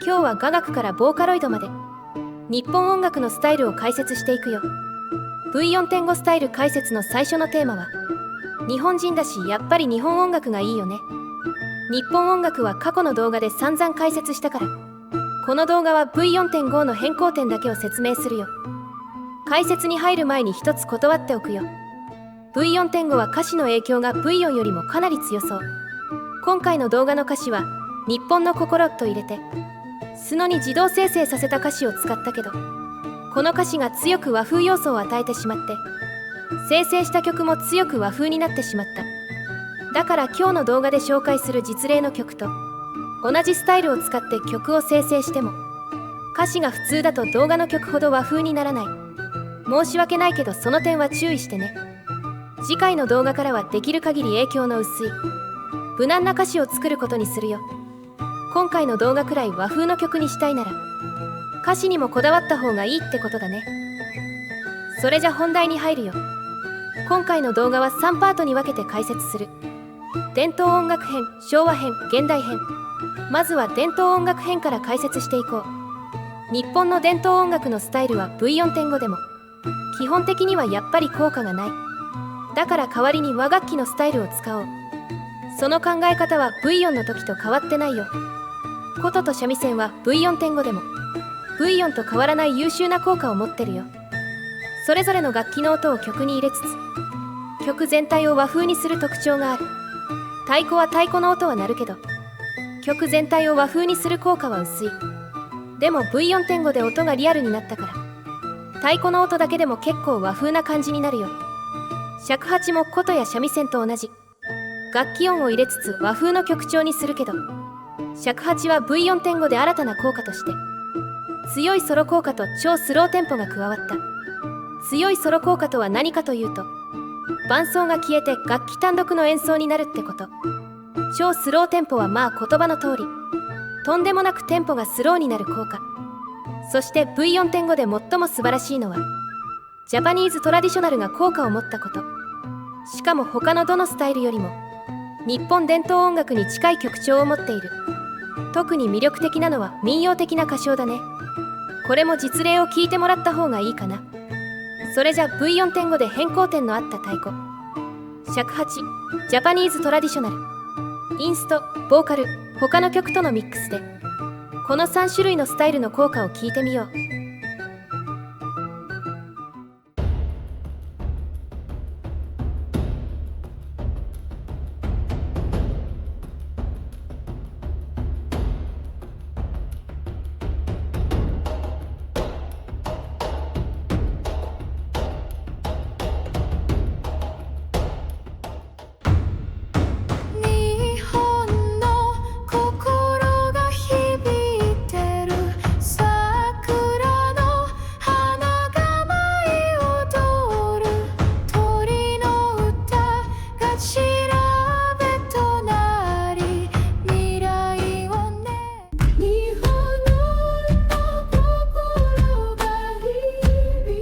今日は雅楽からボーカロイドまで日本音楽のスタイルを解説していくよ。 V4.5 スタイル解説の最初のテーマは、日本人だしやっぱり日本音楽がいいよね。日本音楽は過去の動画で散々解説したから、この動画は V4.5 の変更点だけを説明するよ。解説に入る前に一つ断っておくよ。 V4.5 は歌詞の影響が V4 よりもかなり強そう。今回の動画の歌詞は日本の心と入れてスノに自動生成させた歌詞を使ったけど、この歌詞が強く和風要素を与えてしまって、生成した曲も強く和風になってしまった。だから今日の動画で紹介する実例の曲と同じスタイルを使って曲を生成しても、歌詞が普通だと動画の曲ほど和風にならない。申し訳ないけどその点は注意してね。次回の動画からはできる限り影響の薄い無難な歌詞を作ることにするよ。今回の動画くらい和風の曲にしたいなら歌詞にもこだわった方がいいってことだね。それじゃ本題に入るよ。今回の動画は3パートに分けて解説する。伝統音楽編、昭和編、現代編。まずは伝統音楽編から解説していこう。日本の伝統音楽のスタイルは V4.5 でも基本的にはやっぱり効果がない。だから代わりに和楽器のスタイルを使おう。その考え方は V4 の時と変わってないよ。琴と三味線は V4.5 でも V4 と変わらない優秀な効果を持ってるよ。それぞれの楽器の音を曲に入れつつ曲全体を和風にする特徴がある。太鼓は太鼓の音は鳴るけど曲全体を和風にする効果は薄い。でも V4.5 で音がリアルになったから太鼓の音だけでも結構和風な感じになるよ。尺八も琴や三味線と同じ楽器音を入れつつ和風の曲調にするけど、尺八は V4.5 で新たな効果として強いソロ効果と超スローテンポが加わった。強いソロ効果とは何かというと、伴奏が消えて楽器単独の演奏になるってこと。超スローテンポはまあ言葉の通りとんでもなくテンポがスローになる効果。そして V4.5 で最も素晴らしいのはジャパニーズトラディショナルが効果を持ったこと。しかも他のどのスタイルよりも日本伝統音楽に近い曲調を持っている。特に魅力的なのは民謡的な歌唱だね。これも実例を聞いてもらった方がいいかな。それじゃ V4.5 で変更点のあった太鼓、尺八、ジャパニーズトラディショナル、インスト、ボーカル、他の曲とのミックスでこの3種類のスタイルの効果を聞いてみよう。日本の心が響いてる桜の花が舞い踊る鳥の歌が調べとなり未来をね。日本の心が響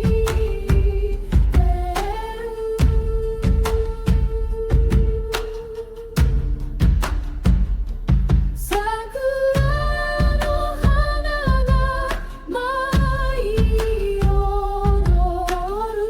いてる桜の花が舞い踊る。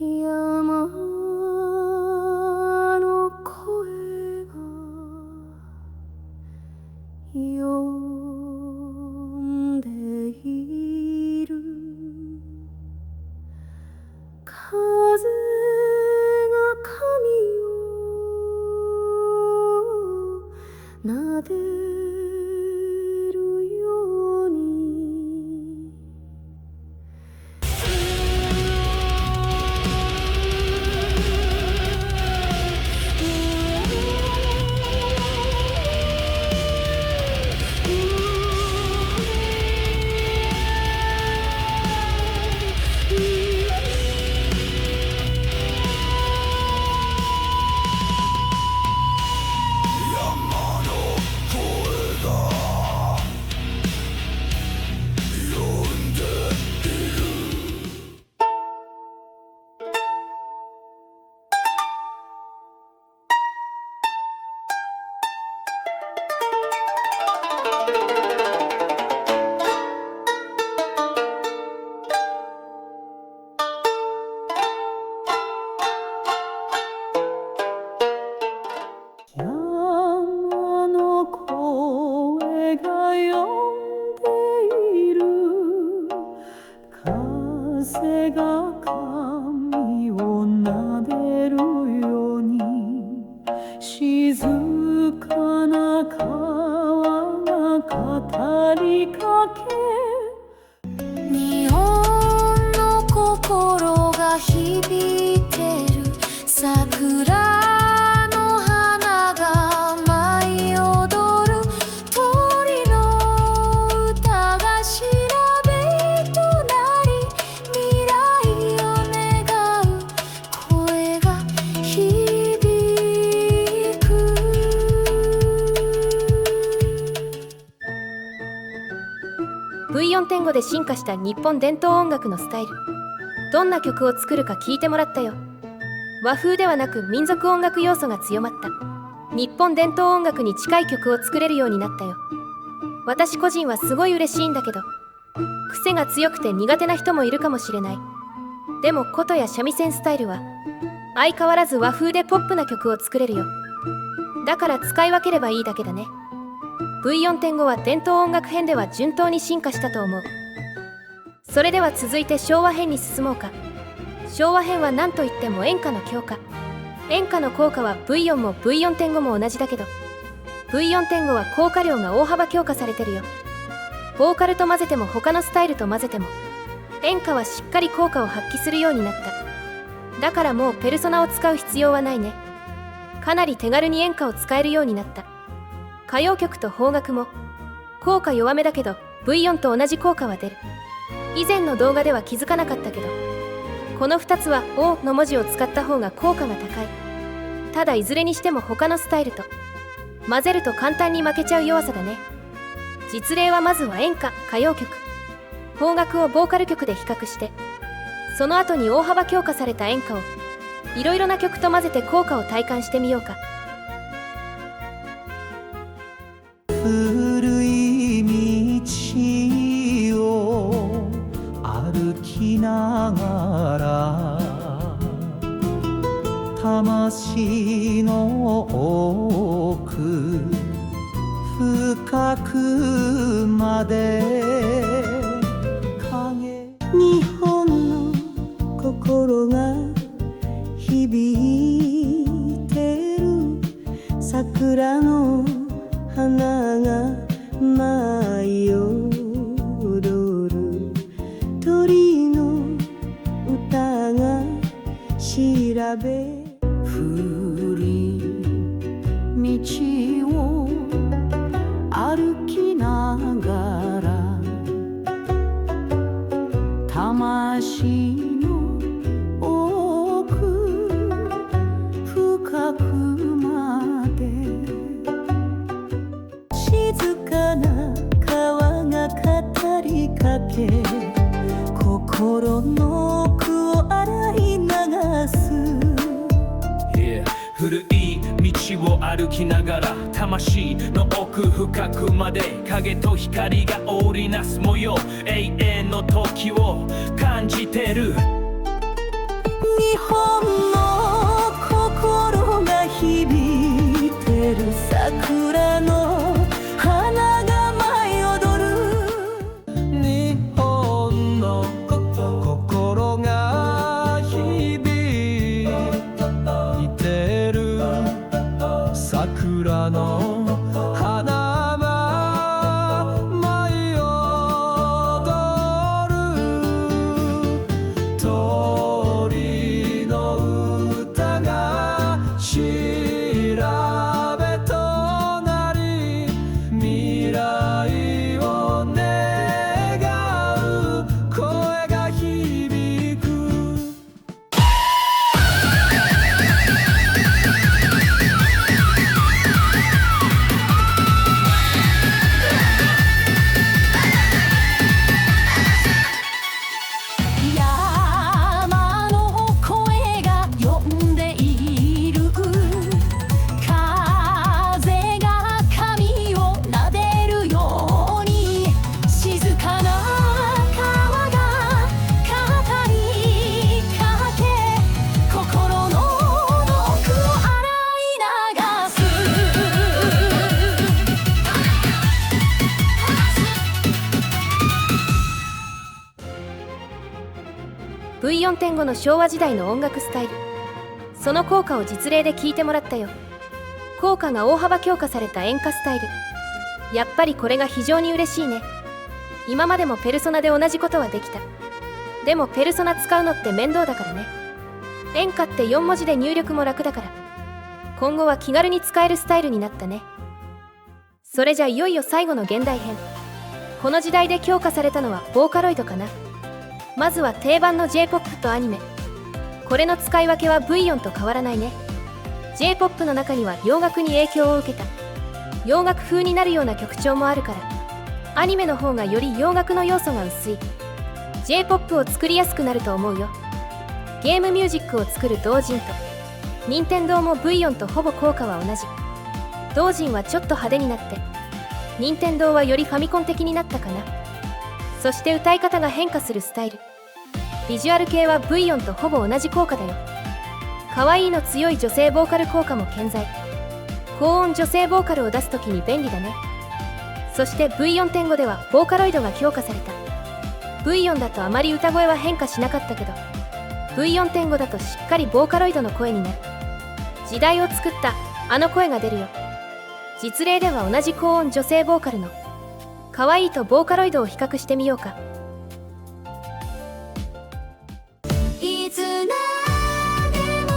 山の声が呼んでいる。風が髪を撫でるようにで進化した日本伝統音楽のスタイル。どんな曲を作るか聞いてもらったよ。和風ではなく民族音楽要素が強まった日本伝統音楽に近い曲を作れるようになったよ。私個人はすごい嬉しいんだけど、癖が強くて苦手な人もいるかもしれない。でも琴や三味線スタイルは相変わらず和風でポップな曲を作れるよ。だから使い分ければいいだけだね。 V4.5 は伝統音楽編では順当に進化したと思う。それでは続いて昭和編に進もうか。昭和編は何といっても演歌の強化。演歌の効果は V4 も V4.5 も同じだけど、 V4.5 は効果量が大幅強化されてるよ。ボーカルと混ぜても他のスタイルと混ぜても演歌はしっかり効果を発揮するようになった。だからもうペルソナを使う必要はないね。かなり手軽に演歌を使えるようになった。歌謡曲と邦楽も効果弱めだけど V4 と同じ効果は出る。以前の動画では気づかなかったけど、この2つは「O」の文字を使った方が効果が高い。ただいずれにしても他のスタイルと混ぜると簡単に負けちゃう弱さだね。実例はまずは演歌、歌謡曲、邦楽をボーカル曲で比較して、その後に大幅強化された演歌をいろいろな曲と混ぜて効果を体感してみようか。古い道を歩きながら、魂の奥深くまで日本の心が響いてる、桜の花が舞い踊る、鳥の歌が調べ、古い道を歩きながら、魂の奥深くまで、静かな川が語りかけ、心の奥を洗い流す。古い道を歩きながら、魂の奥深くまで影と光が織りなす模様、永遠の時を感じてる。日本の心が響いてる、桜の花が舞い踊る。日本の心が響いてる、桜の花が舞い踊る、鳥の歌が調べとなり、未来を願う声が響く。山の声が呼んでいる、風が髪を撫でるように、静かな川が語りかけ、心の奥を洗い流す。V4.5 の昭和時代の音楽スタイル、その効果を実例で聞いてもらったよ。効果が大幅強化された演歌スタイル、やっぱりこれが非常に嬉しいね。今までもペルソナで同じことはできた。でもペルソナ使うのって面倒だからね。演歌って4文字で入力も楽だから、今後は気軽に使えるスタイルになったね。それじゃいよいよ最後の現代編。この時代で強化されたのはボーカロイドかな。まずは定番の J-POP とアニメ。これの使い分けは V4 と変わらないね。J-POP の中には洋楽に影響を受けた洋楽風になるような曲調もあるから、アニメの方がより洋楽の要素が薄い J-POP を作りやすくなると思うよ。ゲームミュージックを作る同人と任天堂も V4 とほぼ効果は同じ。同人はちょっと派手になって、任天堂はよりファミコン的になったかな。そして歌い方が変化するスタイル、ビジュアル系は V4 とほぼ同じ効果だよ。可愛いの強い女性ボーカル効果も健在。高音女性ボーカルを出すときに便利だね。そして V4.5 ではボーカロイドが強化された。V4 だとあまり歌声は変化しなかったけど、V4.5 だとしっかりボーカロイドの声になる。時代を作ったあの声が出るよ。実例では同じ高音女性ボーカルの可愛いとボーカロイドを比較してみようか。いつまでも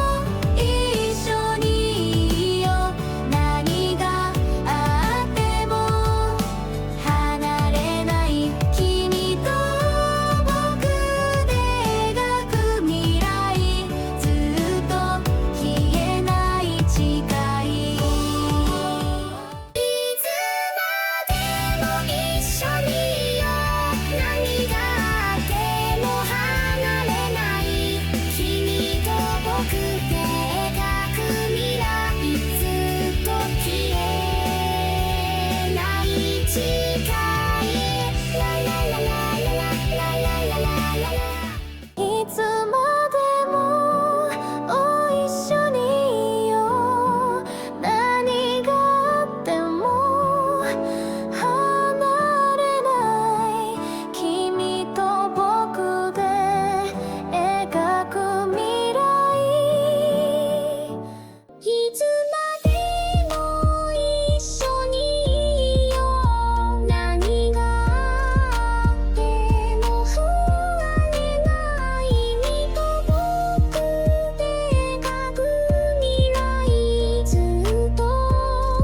一緒にいよう。何があっても離れない君と僕で描く未来。ずっと消えない誓い。いつまでも一緒にいよう。何があっても離れない君と僕で描く未来。ずっと消えない誓い。ラララララララララララ。いつまでも一緒にいよう。何があっても離れない君と僕で描く未来。いつまでも一緒にいよう。何があっても離れない君と僕で描く未来。ずっと消えない誓い。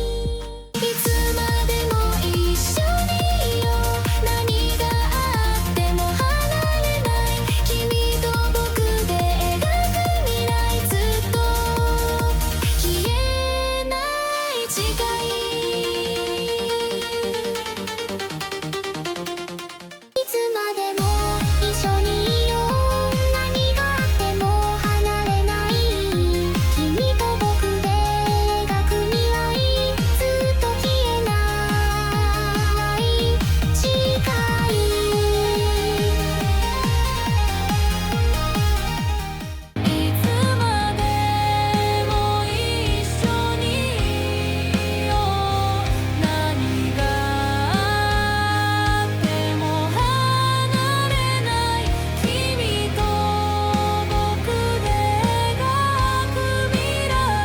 いつまでも一緒にいよう。何があっても離れない君と僕で描く未来。ずっと消えない誓い。いつまでも一緒にいよう。何があっても離れない君と僕で描く未来。ずっと消えない誓い。いつまでも一緒にいよう。何があっても離れない君と僕で描く未来。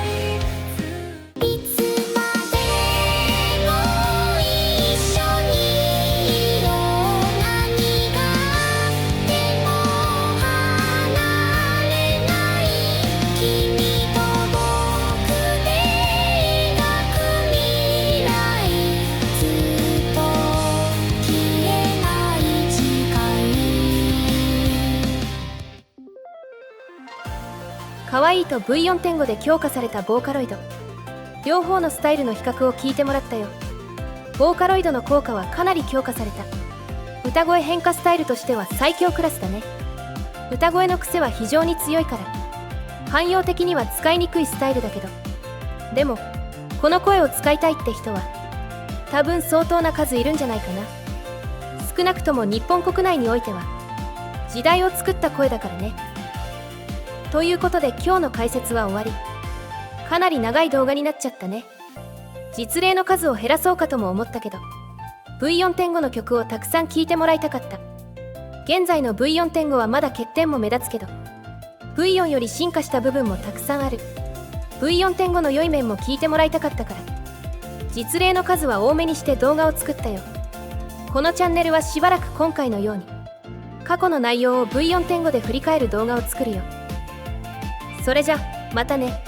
いつまでも一緒にいよう。何があっても離れない君と僕で描く未来。ずっと消えない誓い。可愛いと V4.5 で強化されたボーカロイド、両方のスタイルの比較を聞いてもらったよ。ボーカロイドの効果はかなり強化された。歌声変化スタイルとしては最強クラスだね。歌声の癖は非常に強いから汎用的には使いにくいスタイルだけど、でもこの声を使いたいって人は多分相当な数いるんじゃないかな。少なくとも日本国内においては時代を作った声だからね。ということで今日の解説は終わり。かなり長い動画になっちゃったね。実例の数を減らそうかとも思ったけど V4.5 の曲をたくさん聴いてもらいたかった。現在の V4.5 はまだ欠点も目立つけど V4 より進化した部分もたくさんある。 V4.5 の良い面も聞いてもらいたかったから実例の数は多めにして動画を作ったよ。このチャンネルはしばらく今回のように過去の内容を V4.5 で振り返る動画を作るよ。それじゃまたね。